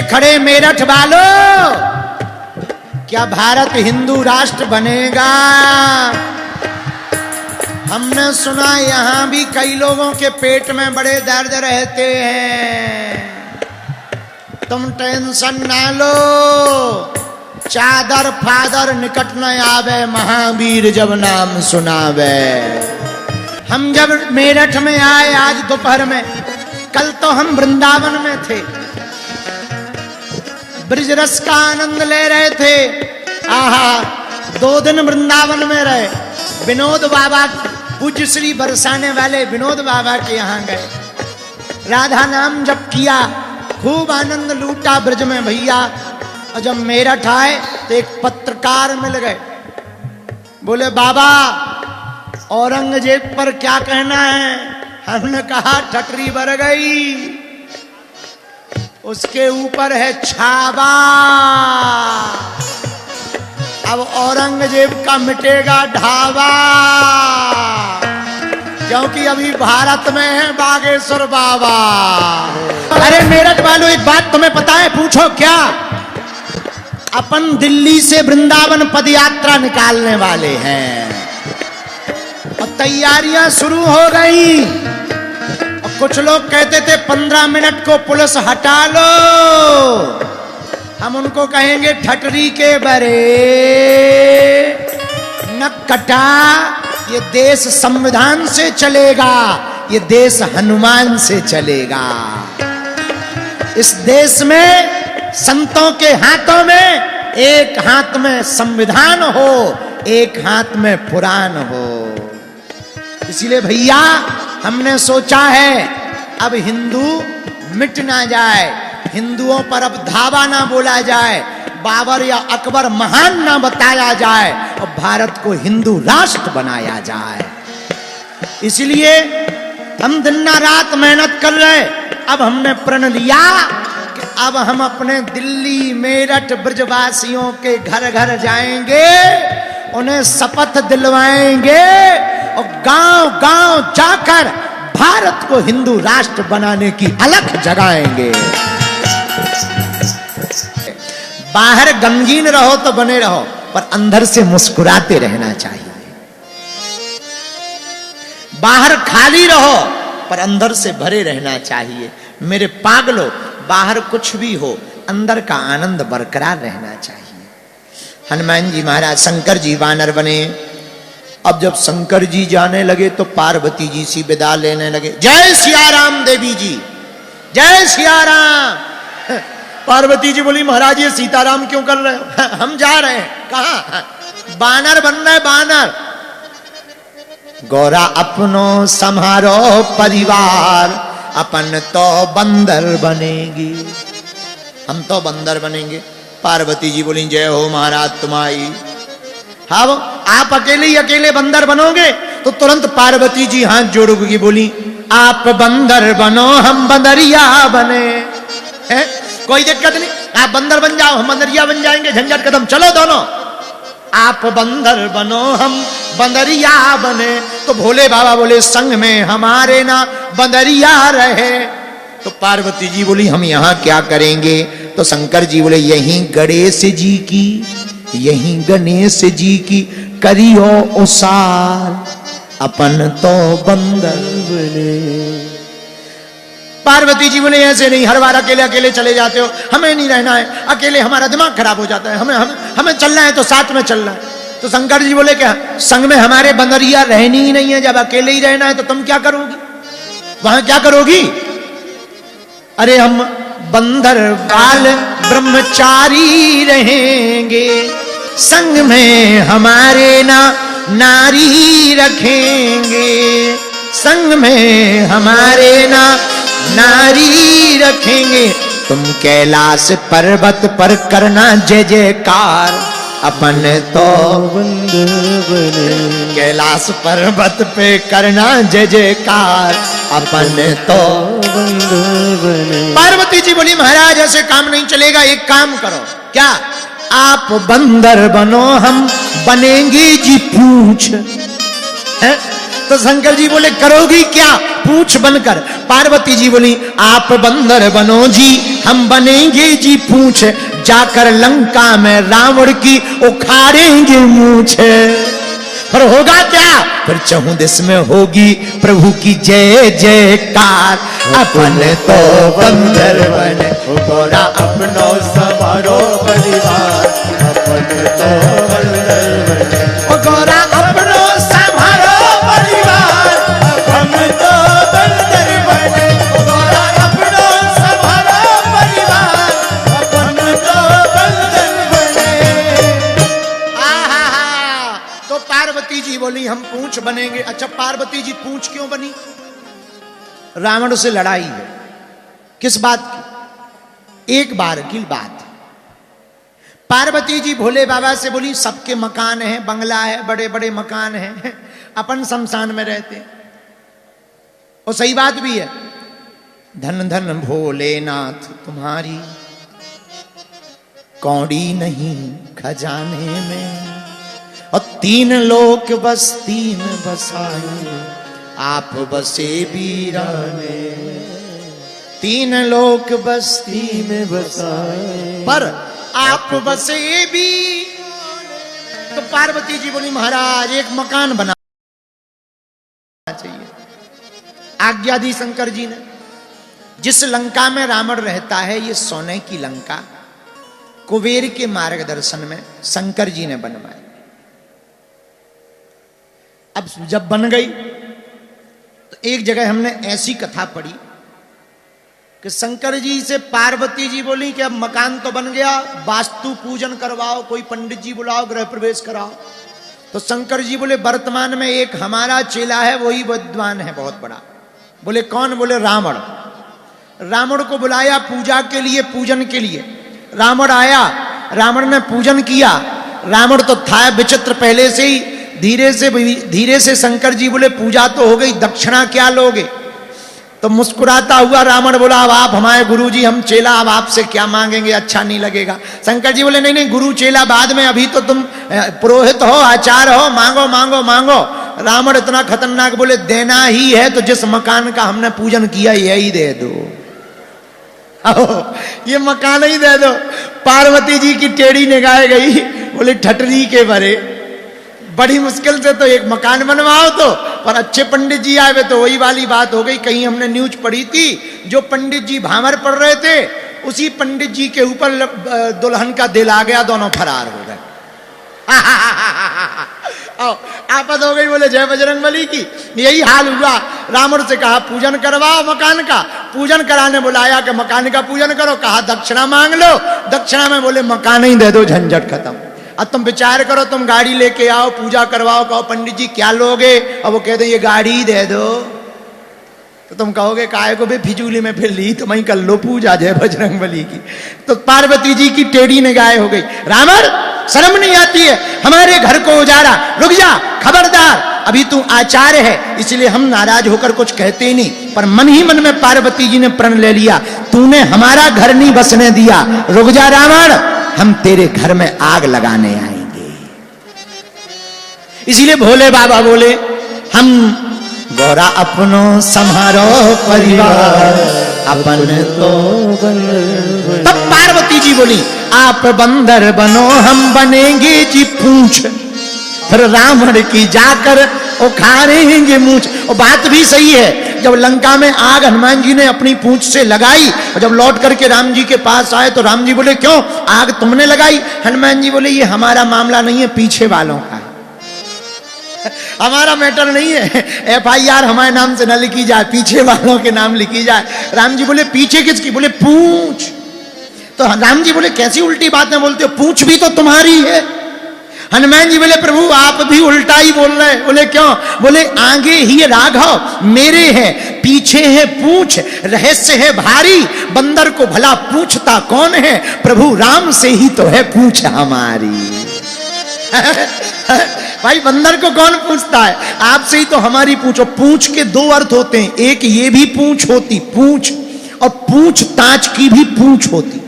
खड़े मेरठ वालों, क्या भारत हिंदू राष्ट्र बनेगा? हमने सुना यहां भी कई लोगों के पेट में बड़े दर्द रहते हैं। तुम टेंशन ना लो, चादर फादर निकट न आवे, महावीर जब नाम सुनावे। हम जब मेरठ में आए आज दोपहर में, कल तो हम वृंदावन में थे, ब्रिज रस का आनंद ले रहे थे। आहा, 2 दिन वृंदावन में रहे। विनोद बाबा, पूज्य श्री बरसाने वाले विनोद बाबा के यहाँ गए, राधा नाम जप किया, खूब आनंद लूटा ब्रज में भैया। और जब मेरठ आए तो एक पत्रकार मिल गए, बोले बाबा औरंगजेब पर क्या कहना है? हमने कहा ठटरी भर गई, उसके ऊपर है छावा, अब औरंगजेब का मिटेगा ढावा, क्योंकि अभी भारत में है बागेश्वर बाबा। अरे मेरठ वालों, एक बात तुम्हें पता है? पूछो क्या? अपन दिल्ली से वृंदावन पदयात्रा निकालने वाले हैं और तैयारियां शुरू हो गई। और कुछ लोग कहते थे 15 मिनट को पुलिस हटा लो। हम उनको कहेंगे ठटरी के बरे न कटा, ये देश संविधान से चलेगा, ये देश हनुमान से चलेगा। इस देश में संतों के हाथों में एक हाथ में संविधान हो, एक हाथ में पुराण हो। इसलिए भैया हमने सोचा है अब हिंदू मिट ना जाए, हिंदुओं पर अब धावा ना बोला जाए, बाबर या अकबर महान ना बताया जाए, और भारत को हिंदू राष्ट्र बनाया जाए। इसलिए हम दिन रात मेहनत कर रहे। अब हमने प्रण लिया कि अब हम अपने दिल्ली मेरठ ब्रजवासियों के घर घर जाएंगे, उन्हें शपथ दिलवाएंगे और गांव गांव जाकर भारत को हिंदू राष्ट्र बनाने की अलख जगाएंगे। बाहर गमगीन रहो तो बने रहो, पर अंदर से मुस्कुराते रहना चाहिए। बाहर खाली रहो पर अंदर से भरे रहना चाहिए। मेरे पागलों, बाहर कुछ भी हो, अंदर का आनंद बरकरार रहना चाहिए। हनुमान जी महाराज, शंकर जी वानर बने। अब जब शंकर जी जाने लगे तो पार्वती जी सी विदा लेने लगे। जय सिया राम देवी जी, जय सिया राम। पार्वती जी बोली महाराज ये सीताराम क्यों कर रहे हो? हम जा रहे हैं। कहाँ? बानर बन रहे, बानर। गौरा अपनो संहारो परिवार, अपन तो बंदर बनेगी, हम तो बंदर बनेंगे। पार्वती जी बोली जय हो महाराज तुम्हारी। हाँ, आप अकेले बंदर बनोगे? तो तुरंत पार्वती जी हाथ जोड़ोगी, बोली आप बंदर बनो हम बंदरिया बने। है? कोई दिक्कत नहीं, आप बंदर बन जाओ, हम बंदरिया बन जाएंगे, झंझट खत्म, चलो दोनों। आप बंदर बनो हम बंदरिया बने। तो भोले बाबा बोले संग में हमारे ना बंदरिया रहे। तो पार्वती जी बोली हम यहाँ क्या करेंगे? तो शंकर जी बोले यहीं गणेश जी की, यहीं गणेश जी की करियो उसार, अपन तो बंदर बने। पार्वती जी बोले ऐसे नहीं, हर बार अकेले चले जाते हो, हमें नहीं रहना है, अकेले हमारा दिमाग खराब हो जाता है, हमें चलना है तो साथ में चलना है। तो शंकर जी बोले क्या संग में हमारे बंदरिया रहनी ही नहीं है? जब अकेले ही रहना है तो तुम क्या करोगी? वहां क्या करोगी? अरे हम बंदर बाल ब्रह्मचारी रहेंगे, संग में हमारे ना नारी रखेंगे, संग में हमारे ना नारी रखेंगे। तुम कैलाश पर्वत पर करना जय जयकार, अपन तो बंदर बने। कैलाश पर्वत पे करना जय जयकार, अपन तो बंदर बने। पार्वती जी बोली महाराज ऐसे काम नहीं चलेगा, एक काम करो। क्या? आप बंदर बनो, हम बनेंगे जी पूंछ। तो शंकर जी बोले करोगी क्या? पूंछ बनकर। पार्वती जी बोली आप बंदर बनो जी, हम बनेंगे जी पूंछ, जाकर लंका में रावण की उखाड़ेंगे मूंछ। पर होगा क्या, फिर चहुं दिस में होगी प्रभु की जय जयकार। अपन तो बंदर बने गोरा अपनो सवारो परिवार, अपन तो बंदर बने गोरा अपनो संभारो परिवार, हम तो बंदर बने गोरा अपनो सवारो परिवार, अपन तो बंदर बने। तो पार्वती जी बोली हम पूंछ बनेंगे। अच्छा पार्वती जी पूंछ क्यों बनी? रावण से लड़ाई है, किस बात की? एक बार की बात। पार्वती जी भोले बाबा से बोली सबके मकान हैं, बंगला है, बड़े बड़े मकान हैं, अपन शमशान में रहते हैं। और सही बात भी है, धन धन भोलेनाथ तुम्हारी कौड़ी नहीं खजाने में, और तीन लोक बस तीन बसाए आप बसे वीराने, तीन लोक बस तीन बसाए पर आप बसे भी। तो पार्वती जी बोली महाराज एक मकान बना चाहिए। आज्ञा दी शंकर जी ने। जिस लंका में रावण रहता है ये सोने की लंका कुबेर के मार्गदर्शन में शंकर जी ने बनवाई। अब जब बन गई तो एक जगह हमने ऐसी कथा पढ़ी कि शंकर जी से पार्वती जी बोली कि अब मकान तो बन गया, वास्तु पूजन करवाओ, कोई पंडित जी बुलाओ, गृह प्रवेश कराओ। तो शंकर जी बोले वर्तमान में एक हमारा चेला है, वही विद्वान है बहुत बड़ा। बोले कौन? बोले रावण। रावण को बुलाया पूजा के लिए, पूजन के लिए। रावण आया, रावण ने पूजन किया। रावण तो था विचित्र पहले से ही। धीरे से शंकर जी बोले पूजा तो हो गई, दक्षिणा क्या लोगे? तो मुस्कुराता हुआ रावण बोला अब आप हमारे गुरु जी, हम चेला, अब आपसे क्या मांगेंगे, अच्छा नहीं लगेगा। शंकर जी बोले नहीं नहीं गुरु चेला बाद में, अभी तो तुम पुरोहित हो, आचार्य हो, मांगो मांगो मांगो। रावण इतना खतरनाक बोले देना ही है तो जिस मकान का हमने पूजन किया यही दे दो, ये मकान ही दे दो। पार्वती जी की टेढ़ी निगाह गई, बोले ठटरी के भरे, बड़ी मुश्किल से तो एक मकान बनवाओ तो, पर अच्छे पंडित जी आए हुए तो वही वाली बात हो गई। कहीं हमने न्यूज पढ़ी थी, जो पंडित जी भामर पढ़ रहे थे उसी पंडित जी के ऊपर दुल्हन का दिल आ गया, दोनों फरार हो गए। आपत हो गई। बोले जय बजरंगबली की। यही हाल हुआ। रावण से कहा पूजन करवाओ मकान का, पूजन कराने बुलाया कि मकान का पूजन करो, कहा दक्षिणा मांग लो। दक्षिणा में बोले मकान ही दे दो, झंझट खत्म। अब तुम विचार करो, तुम गाड़ी लेके आओ, पूजा करवाओ, कहो पंडित जी क्या लोगे, अब वो कहते ये गाड़ी ही दे दो। तो तुम कहोगे काय को भी फिजूली में फिर ली, तुम ही कर लो पूजा जय बजरंगबली की। तो पार्वती जी की टेढ़ी निगाह हो गई। रावण शर्म नहीं आती है, हमारे घर को उजाड़ा, रुक जा, खबरदार, अभी तू आचार्य है इसलिए हम नाराज होकर कुछ कहते ही नहीं। पर मन ही मन में पार्वती जी ने प्रण ले लिया, तूने हमारा घर नहीं बसने दिया, रुक जा रावण, हम तेरे घर में आग लगाने आएंगे। इसलिए भोले बाबा बोले हम गौरा अपनो संहारो परिवार, अपन तो तब पार्वती जी बोली आप बंदर बनो, हम बनेंगे जी पूंछ, फिर रावण की जाकर उखाड़ेंगे मूंछ। और बात भी सही है, जब लंका में आग हनुमान जी ने अपनी पूंछ से लगाई और जब लौट करके राम जी के पास आए तो राम जी बोले क्यों आग तुमने लगाई? हनुमान जी बोले ये हमारा मामला नहीं है, पीछे वालों का है, हमारा मैटर नहीं है। FIR हमारे नाम से न लिखी जाए, पीछे वालों के नाम लिखी जाए। राम जी बोले पीछे किसकी? बोले पूंछ। तो राम जी बोले कैसी उल्टी बातें बोलते हो, पूंछ भी तो तुम्हारी है। हनुमान जी बोले प्रभु आप भी उल्टा ही बोल रहे हैं। बोले क्यों? बोले आगे ही राघव मेरे है, पीछे है पूंछ, रहस्य है भारी, बंदर को भला पूछता कौन है, प्रभु राम से ही तो है पूंछ हमारी। भाई बंदर को कौन पूछता है, आपसे ही तो हमारी पूंछ। पूंछ के दो अर्थ होते हैं, एक ये भी पूंछ होती पूंछ, और पूंछ ताछ की भी पूंछ होती।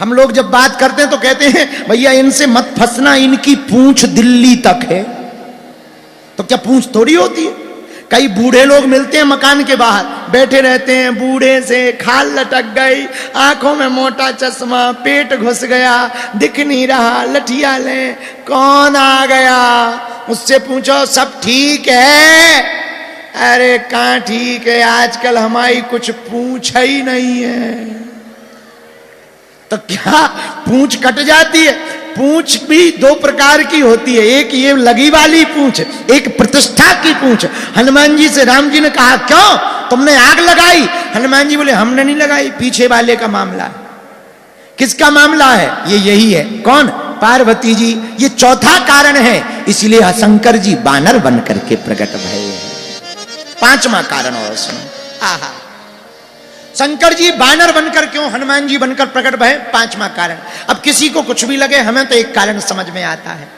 हम लोग जब बात करते हैं तो कहते हैं भैया इनसे मत फंसना, इनकी पूंछ दिल्ली तक है। तो क्या पूंछ थोड़ी होती है? कई बूढ़े लोग मिलते हैं मकान के बाहर, बैठे रहते हैं, बूढ़े से खाल लटक गई, आंखों में मोटा चश्मा, पेट घुस गया, दिख नहीं रहा, लठिया ले, कौन आ गया, उससे पूछो सब ठीक है? अरे कहाँ ठीक है, आजकल हमारी कुछ पूछ ही नहीं है। तो क्या पूंछ कट जाती है? पूंछ भी दो प्रकार की होती है, एक ये लगी वाली पूंछ, एक प्रतिष्ठा की पूंछ। हनुमान जी से राम जी ने कहा क्यों तुमने आग लगाई? हनुमान जी बोले हमने नहीं लगाई, पीछे वाले का मामला है। किसका मामला है? ये यही है। कौन? पार्वती जी। ये चौथा कारण है, इसलिए शंकर जी बानर बन करके प्रकट भये। पांचवा कारण और सुनो। आहा, शंकर जी बानर बनकर क्यों हनुमान जी बनकर प्रकट भये? पांचवा कारण। अब किसी को कुछ भी लगे, हमें तो एक कारण समझ में आता है।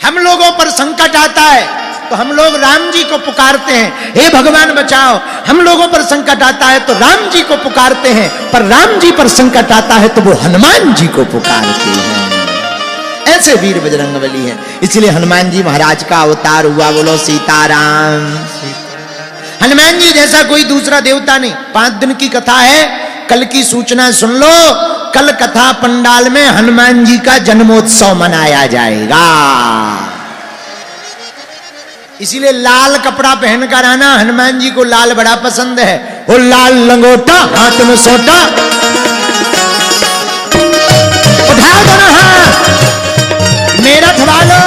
हम लोगों पर संकट आता है तो हम लोग राम जी को पुकारते हैं, हे भगवान बचाओ। हम लोगों पर संकट आता है तो राम जी को पुकारते हैं, पर राम जी पर संकट आता है तो वो हनुमान जी को पुकारते हैं। ऐसे वीर बजरंगबली हैं, इसलिए हनुमान जी महाराज का अवतार हुआ। बोलो सीताराम। हनुमान जी जैसा कोई दूसरा देवता नहीं। 5 दिन की कथा है, कल की सूचना सुन लो। कल कथा पंडाल में हनुमान जी का जन्मोत्सव मनाया जाएगा, इसीलिए लाल कपड़ा पहनकर आना। हनुमान जी को लाल बड़ा पसंद है। वो लाल लंगोटा हाथ में सोटा, उठा दो ना हाथ, मेरठ वालों।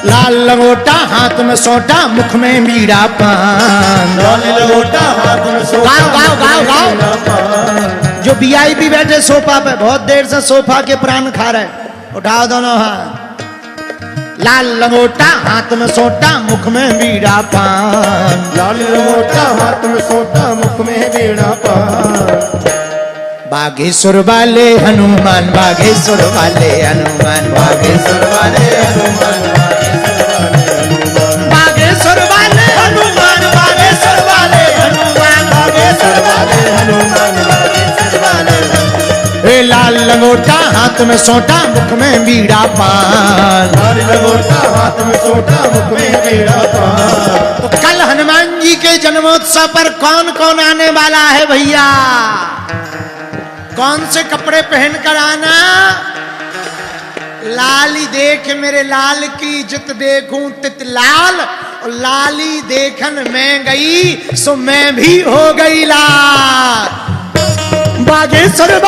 लाल लंगोटा हाथ में सोटा, मुख में बीड़ा पान। लाल लंगोटा हाथ में सोटा, गाओ गाओ गाओ गाओ। जो वीआईपी बैठे सोफा पे, बहुत देर से सोफा के प्राण खा रहे, उठाओ दोनों हाथ। लाल लंगोटा हाथ में सोटा, मुख में बीड़ा पान। लाल लंगोटा हाथ में सोटा, मुख में बीड़ा पान। बागेश्वर वाले हनुमान, बागेश्वर वाले हनुमान, बागेश्वर वाले हनुमान, बागेश्वर वाले हनुमान, बागेश्वर वाले हनुमान, बागेश्वर वाले हनुमान, बागेश्वर वाले। ए लाल लंगोटा हाथ में सोटा, मुख में बीड़ा पान। लाल लंगोटा हाथ में सोटा, मुख में बीड़ा पान। तो कल हनुमान जी के जन्मोत्सव पर कौन कौन आने वाला है भैया? कौन से कपड़े पहनकर आना? लाली देख मेरे लाल की जित देखूं तित लाल, और लाली देखन मैं गई सो मैं भी हो गई लाल। बागेश्वर